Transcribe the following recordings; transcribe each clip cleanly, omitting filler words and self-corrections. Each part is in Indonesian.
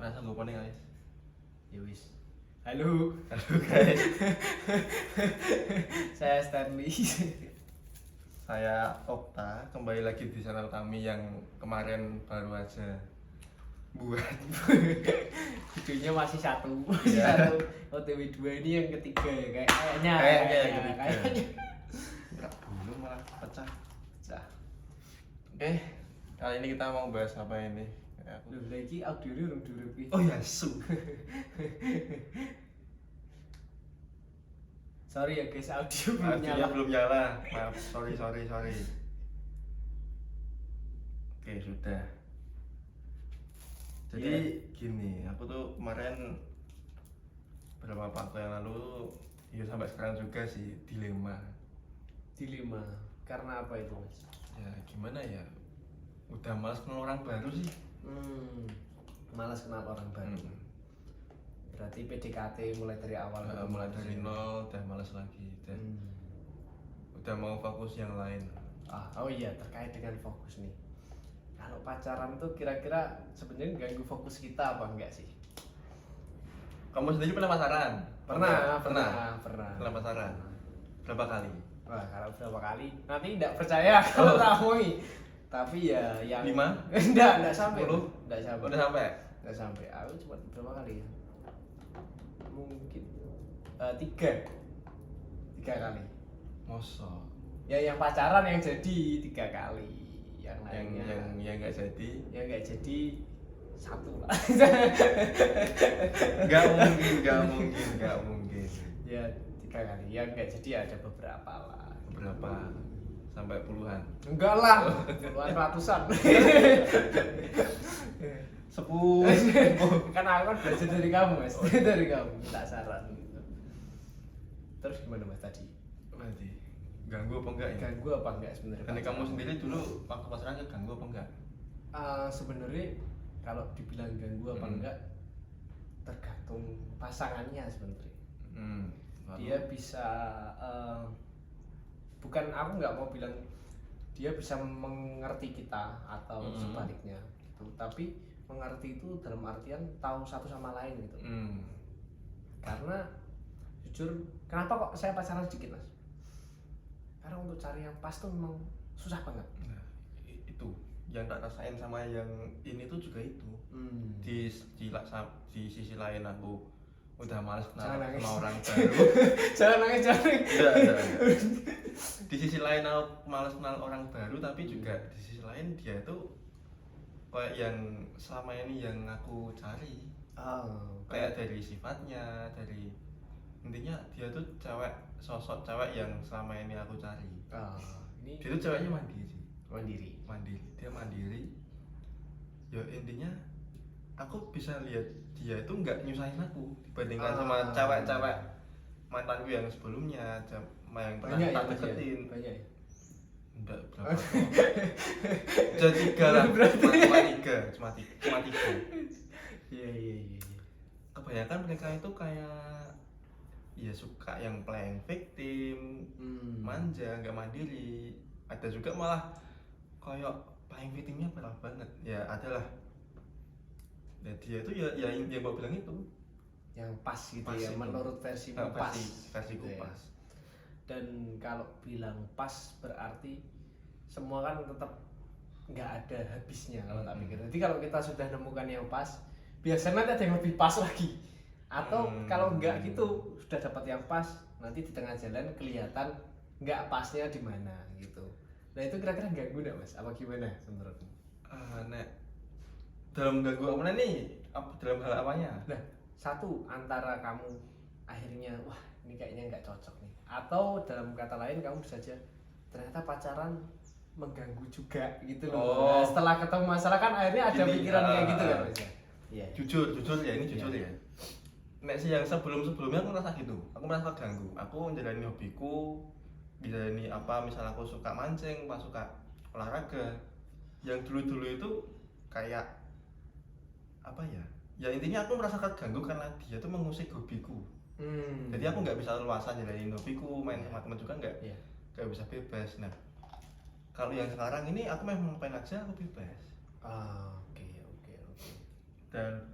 Rasa lupa nih guys. Ya wis. Halo. Halo guys. Saya Stanley. Saya Okta, kembali lagi di channel kami yang kemarin baru aja buat. Videonya masih satu. Iya. Satu. OTW 2 ini yang ketiga ya kayaknya. Kayaknya yang ketiga. Kayaknya. Enggak dulu malah pecah. Oke, kali ini kita mau bahas apa ini? Loh, lagi audio urung dulu iki. Oh ya, su. Sorry ya guys, audio belum Audionya nyala. belum nyala. Maaf, sorry. Oke, sudah. Jadi gini, aku tuh kemarin beberapa waktu yang lalu, ya sampai sekarang juga sih dilema. Dilema. Karena apa itu, Mas? Ya gimana ya? Udah malas kenal orang baru sih. Malas kenal orang baru. Berarti PDKT mulai dari awal. Mulai dari nol, udah malas lagi. Udah mau fokus yang lain. Oh iya, terkait dengan fokus nih. Kalau pacaran tuh kira-kira sebenarnya ganggu fokus kita apa enggak sih? Kamu sendiri pernah pacaran? Pernah. Pernah pacaran? Berapa kali? Wah, kalau berapa kali? Nanti enggak percaya kalau tak omongin. Tapi ya yang 5? enggak sampai. 10? Enggak sampai. Udah sampai? Enggak sampai. Aku cuma berapa kali ya? Mungkin 3 kali. Mosok. Ya yang pacaran yang jadi 3 kali. Yang lainnya yang nggak jadi? Yang nggak jadi 1 lah. Nggak mungkin. Ya 3 kali. Yang nggak jadi ada beberapa lah. Berapa? Sampai puluhan? Enggak lah, puluhan ratusan. Sepuh. Kan aku kan belajar dari kamu, Mas. Dari kamu minta saran gitu. Terus gimana, Mas, tadi? Berarti ganggu apa enggak ya? Ganggu apa enggak sebenarnya? Kan kamu sendiri dulu waktu pacaran ganggu apa enggak? Sebenarnya kalau dibilang ganggu apa enggak tergantung pasangannya sebenarnya. Dia bisa bukan, aku nggak mau bilang dia bisa mengerti kita atau sebaliknya gitu, tapi mengerti itu dalam artian tahu satu sama lain gitu. Karena jujur, kenapa kok saya pacaran sedikit, Mas? Karena untuk cari yang pas tuh memang susah banget. Nah, itu yang tak rasain sama yang ini tuh juga itu. Di sisi lain aku udah males kenal sama orang baru. Jangan nangis. Enggak. Di sisi lain aku males kenal orang baru, tapi juga di sisi lain dia itu kayak yang selama ini yang aku cari. Kayak dari sifatnya, dari intinya dia tuh sosok cewek yang selama ini aku cari. Dia tuh ceweknya mandiri. Dia mandiri. Ya intinya aku bisa lihat dia itu nggak nyusahin aku dibandingkan sama cewek-cewek mantanku yang sebelumnya, yang pernah tak deketin. Banyak ya? Enggak berapa. Jadi 3 lah. Cuma tiga. Iya. Kebanyakan mereka itu kayak ya suka yang playing victim, manja, nggak mandiri. Ada juga malah kayak playing victimnya parah banget. Ya adalah. Ya dia itu ya yang dia mau bilang itu yang pas gitu pas ya, itu. menurut versimu pas. Versiku Gitu ya. pas. Dan kalau bilang pas berarti semua kan tetap nggak ada habisnya kalau tak pikir. Jadi kalau kita sudah nemukan yang pas, biasanya nanti ada yang lebih pas lagi. Atau kalau nggak gitu, sudah dapat yang pas, nanti di tengah jalan kelihatan nggak pasnya di mana gitu. Nah itu kira-kira ganggu nggak, Mas? Apa gimana menurutmu? Nek dalam ganggu apa nih? Dalam hal apanya? Nah, satu antara kamu akhirnya wah ini kayaknya nggak cocok nih, atau dalam kata lain kamu bisa aja ternyata pacaran mengganggu juga gitu loh. Nah, setelah ketemu masalah kan akhirnya ada pikiran kayak gitu kan, Mas? Iya. Jujur ya, ini jujur ya. Nek sih yang sebelumnya aku merasa gitu. Aku merasa ganggu. Aku menjalani hobiku, menjalani apa, misal aku suka mancing, pas suka olahraga. Yang dulu itu kayak apa ya? Ya intinya aku merasa keganggu karena dia tuh mengusik hobiku. Jadi aku nggak bisa leluasa jalanin hobiku, main sama teman juga nggak bisa bebas. Nah, kalau yang sekarang ini aku memang main aja, aku bebas. Oke. Dan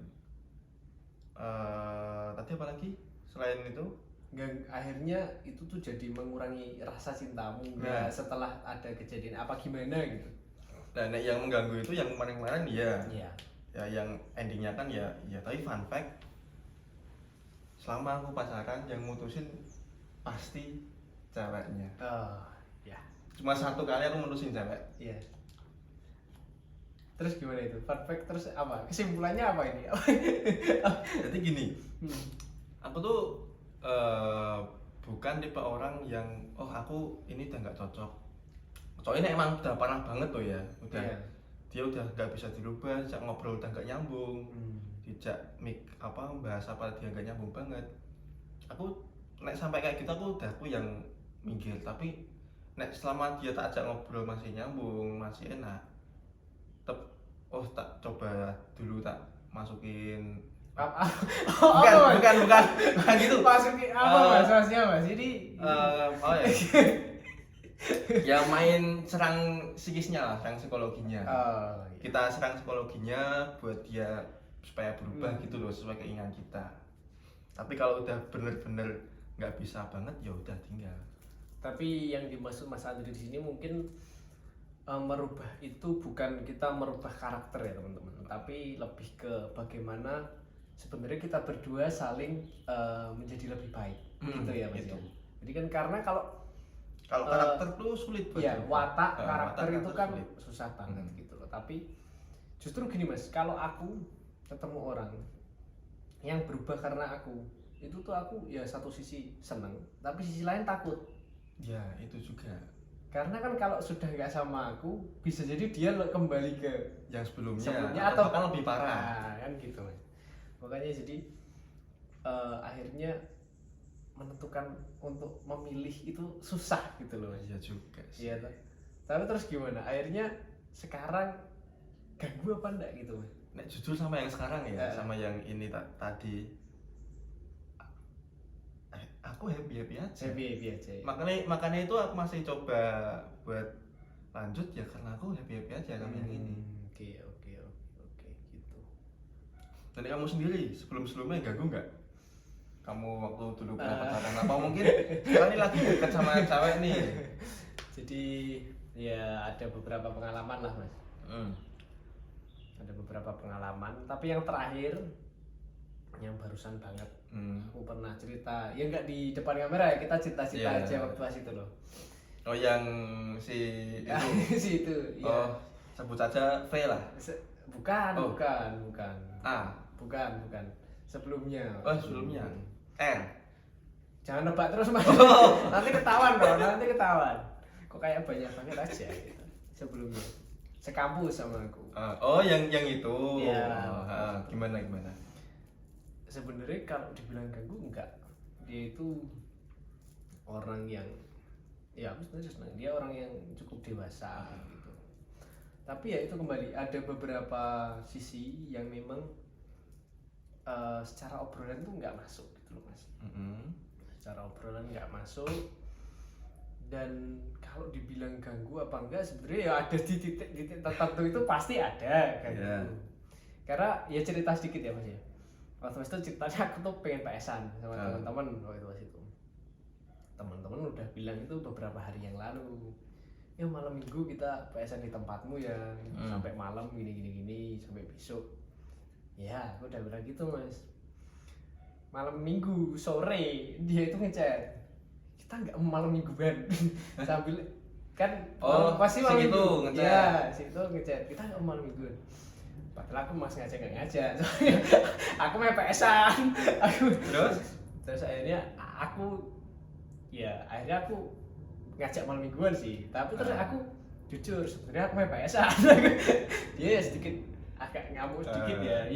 Tadi apa lagi selain itu? Akhirnya itu tuh jadi mengurangi rasa cintamu ya setelah ada kejadian apa gimana gitu. Nah, yang mengganggu itu yang kemarin-kemarin ya. Iya. Ya yang endingnya kan ya tapi fun fact, selama aku pacaran yang mutusin pasti ceweknya. Ya. Cuma satu kali aku mutusin cewek. Iya. Terus gimana itu? Fun fact terus apa? Kesimpulannya apa ini? Jadi gini, aku tuh bukan tipe orang yang aku ini udah nggak cocok. Soalnya emang udah parah banget tuh ya, udah dia udah nggak bisa dirubah, sejak ngobrol udah nggak nyambung, dijak bahas apa dia nggak nyambung banget. Aku nek sampai kayak gitu aku yang minggir, tapi nek selama dia tak ajak ngobrol masih nyambung, masih enak, tak coba dulu tak masukin bukan gitu. Masukin apa maksudnya Mas? Ini ya main serang psikisnya lah, serang psikologinya. Iya. Kita serang psikologinya buat dia supaya berubah gitu loh, sesuai keinginan kita. Tapi kalau udah bener-bener nggak bisa banget ya udah tinggal. Tapi yang dimaksud Mas Andri di sini mungkin merubah itu bukan kita merubah karakter ya teman-teman, tapi lebih ke bagaimana sebenarnya kita berdua saling menjadi lebih baik gitu ya Mas. Gitu. Jadi kan karena kalau karakter tuh sulit buat watak karakter itu kan sulit. susah banget gitu loh. Tapi justru gini Mas, kalau aku ketemu orang yang berubah karena aku, itu tuh aku ya satu sisi seneng, tapi sisi lain takut. Ya itu juga. Karena kan kalau sudah nggak sama aku, bisa jadi dia kembali ke yang sebelumnya atau kan lebih parah. Kan gitu Mas. Makanya jadi akhirnya menentukan untuk memilih itu susah gitu loh Mas. Iya juga sih. Iya toh. Tapi terus gimana? Akhirnya sekarang ganggu apa enggak gitu Mas? Nek jujur sama yang sekarang ya, sama yang ini tadi aku happy aja. Happy aja. Ya? Makanya itu aku masih coba buat lanjut ya karena aku happy aja sama yang ini. Oke gitu. Dan kamu sendiri sebelumnya ganggu nggak? Kamu waktu dulu pernah pacaran apa mungkin sekarang ini lagi dekat sama cewek nih? Jadi ya ada beberapa pengalaman lah Mas. Ada beberapa pengalaman, tapi yang terakhir yang barusan banget aku pernah cerita, ya nggak di depan kamera ya, kita cerita aja waktu pas itu loh. Oh yang si itu? Si itu ya. Sebut saja V lah? Bukan bukan sebelumnya. Sebelumnya R. Jangan nebak terus Mas. Nanti ketahuan kok kayak banyak banget aja gitu. Sebelumnya sekampus sama aku. Yang itu. Ya. Gimana? Sebenarnya kalau dibilang ganggu enggak, dia itu orang yang ya aku sebenarnya senang, dia orang yang cukup dewasa gitu. Tapi ya itu kembali ada beberapa sisi yang memang secara obrolan tuh nggak masuk gitu loh Mas. Secara obrolan nggak masuk, dan kalau dibilang ganggu apa enggak sebenarnya ya ada di titik tertentu itu pasti ada kan. Karena ya cerita sedikit ya Mas ya. Waktu itu ceritanya aku tuh pengen PS-an sama teman-teman waktu itu. Teman-teman udah bilang itu beberapa hari yang lalu. Ya malam minggu kita PS-an di tempatmu ya, sampai malam gini sampai besok. Ya, aku udah bilang gitu Mas. Malam minggu sore dia itu ngechat. Kita nggak malam mingguan sambil kan pasti malam minggu ngechat. Ya, situ ngechat. Kita nggak malam mingguan. Padahal aku masih ngajak aku main PS-an. Terus akhirnya aku ngajak malam mingguan sih. Tapi terus aku jujur sebenarnya aku main PS-an. Dia sedikit agak ngamuk sedikit ya.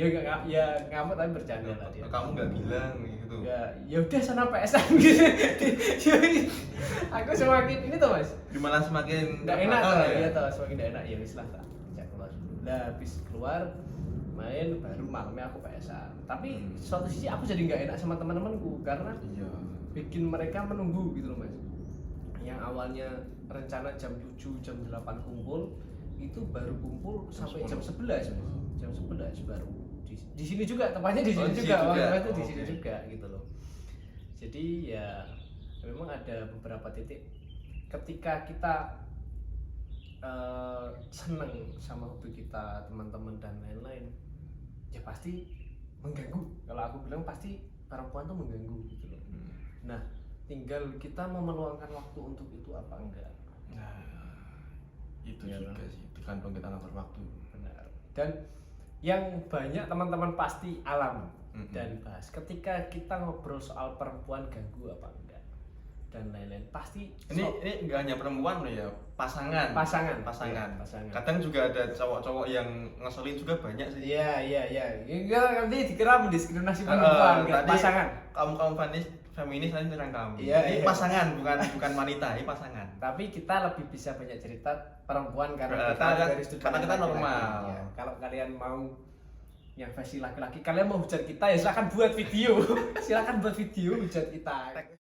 Ya ngamuk tapi bercanda lah dia. Kamu nggak bilang gitu. Ya udah sana PS-an gitu. Aku semakin ini tuh Mas. Gimana semakin nggak enak tuh ya tuh, semakin nggak enak ya wis lah. Nah, habis keluar main baru malamnya aku PS-an. Tapi suatu sisi aku jadi nggak enak sama teman-temanku karena bikin mereka menunggu gitu loh Mas. Yang awalnya rencana jam 7 jam 8 kumpul itu baru kumpul sampai jam 11 Mas. Jam 11 baru di sini juga, tepatnya di sini di juga, sini juga. itu di sini Oke. juga gitu loh. Jadi ya memang ada beberapa titik ketika kita seneng sama hobi kita, teman-teman dan lain-lain, ya pasti mengganggu. Kalau aku bilang pasti perempuan tuh mengganggu gitu loh. Nah, tinggal kita mau meluangkan waktu untuk itu apa enggak. Nah, itu Ya, juga sih, tergantung kita ngatur waktu. Benar. Dan yang banyak teman-teman pasti alami Mm-mm. dan bahas ketika kita ngobrol soal perempuan ganggu apa enggak dan lain-lain, pasti Ini nggak hanya perempuan loh ya, pasangan. Pasangan. Pasangan. Iya, pasangan. Kadang juga ada cowok-cowok yang ngeselin juga banyak sih. Iya. Enggak, nanti dikira mendiskriminasi perempuan, enggak, Tadi pasangan. Kamu feminis nanti nyerang kamu. Iya, Ini iya. pasangan, bukan wanita, ini pasangan. Tapi kita lebih bisa banyak cerita perempuan karena kita Karena- dari sudut karena kita pandang laki-laki. normal. Ya, kalau kalian mau yang versi laki-laki, kalian mau hujat kita ya silakan buat video. Silakan buat video hujat kita.